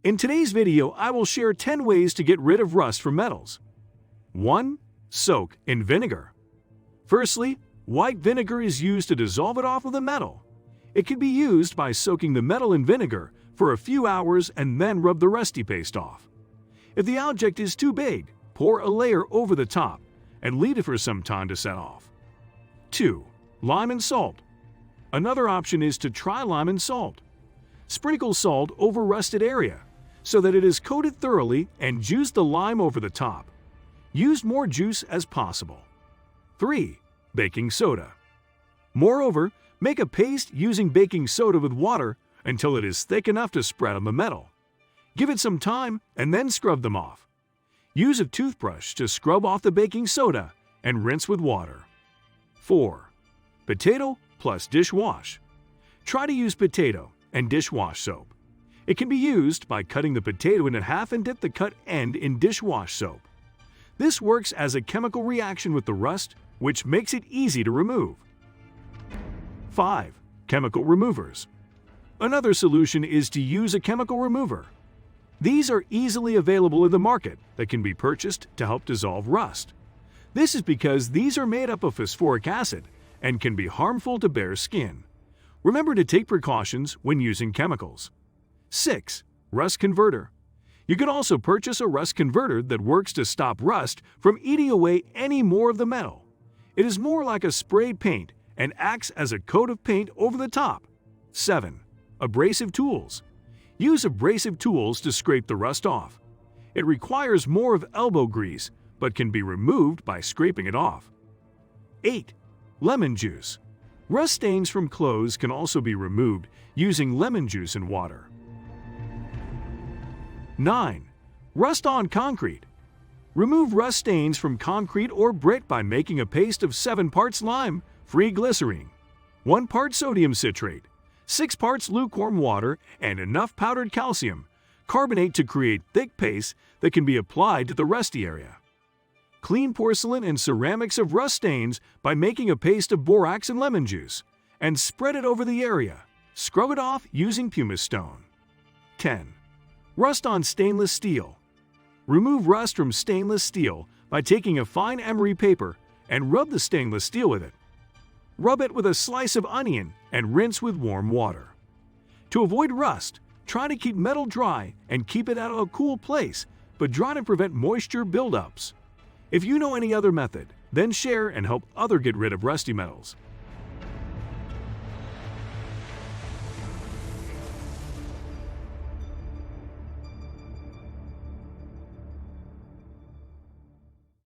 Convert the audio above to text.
In today's video, I will share 10 ways to get rid of rust from metals. 1. Soak in vinegar. Firstly, white vinegar is used to dissolve it off of the metal. It can be used by soaking the metal in vinegar for a few hours and then rub the rusty paste off. If the object is too big, pour a layer over the top and leave it for some time to set off. 2. Lime and salt. Another option is to try lime and salt. Sprinkle salt over rusted area so that it is coated thoroughly and juice the lime over the top. Use more juice as possible. 3. Baking soda. Moreover, make a paste using baking soda with water until it is thick enough to spread on the metal. Give it some time and then scrub them off. Use a toothbrush to scrub off the baking soda and rinse with water. 4. Potato plus dishwash. Try to use potato and dishwash soap. It can be used by cutting the potato in half and dip the cut end in dishwash soap. This works as a chemical reaction with the rust, which makes it easy to remove. 5. Chemical removers. Another solution is to use a chemical remover. These are easily available in the market that can be purchased to help dissolve rust. This is because these are made up of phosphoric acid and can be harmful to bare skin. Remember to take precautions when using chemicals. 6. Rust converter. You can also purchase a rust converter that works to stop rust from eating away any more of the metal. It is more like a sprayed paint and acts as a coat of paint over the top. 7. Abrasive tools. Use abrasive tools to scrape the rust off. It requires more of elbow grease, but can be removed by scraping it off. 8. Lemon juice. Rust stains from clothes can also be removed using lemon juice and water. 9. Rust on concrete. Remove rust stains from concrete or brick by making a paste of 7 parts lime, free glycerine, 1 part sodium citrate, 6 parts lukewarm water, and enough powdered calcium carbonate to create thick paste that can be applied to the rusty area. Clean porcelain and ceramics of rust stains by making a paste of borax and lemon juice and spread it over the area. Scrub it off using pumice stone. 10. Rust on stainless steel. Remove rust from stainless steel by taking a fine emery paper and rub the stainless steel with it. Rub it with a slice of onion and rinse with warm water. To avoid rust, try to keep metal dry and keep it at a cool place, but dry to prevent moisture buildups. If you know any other method, then share and help others get rid of rusty metals.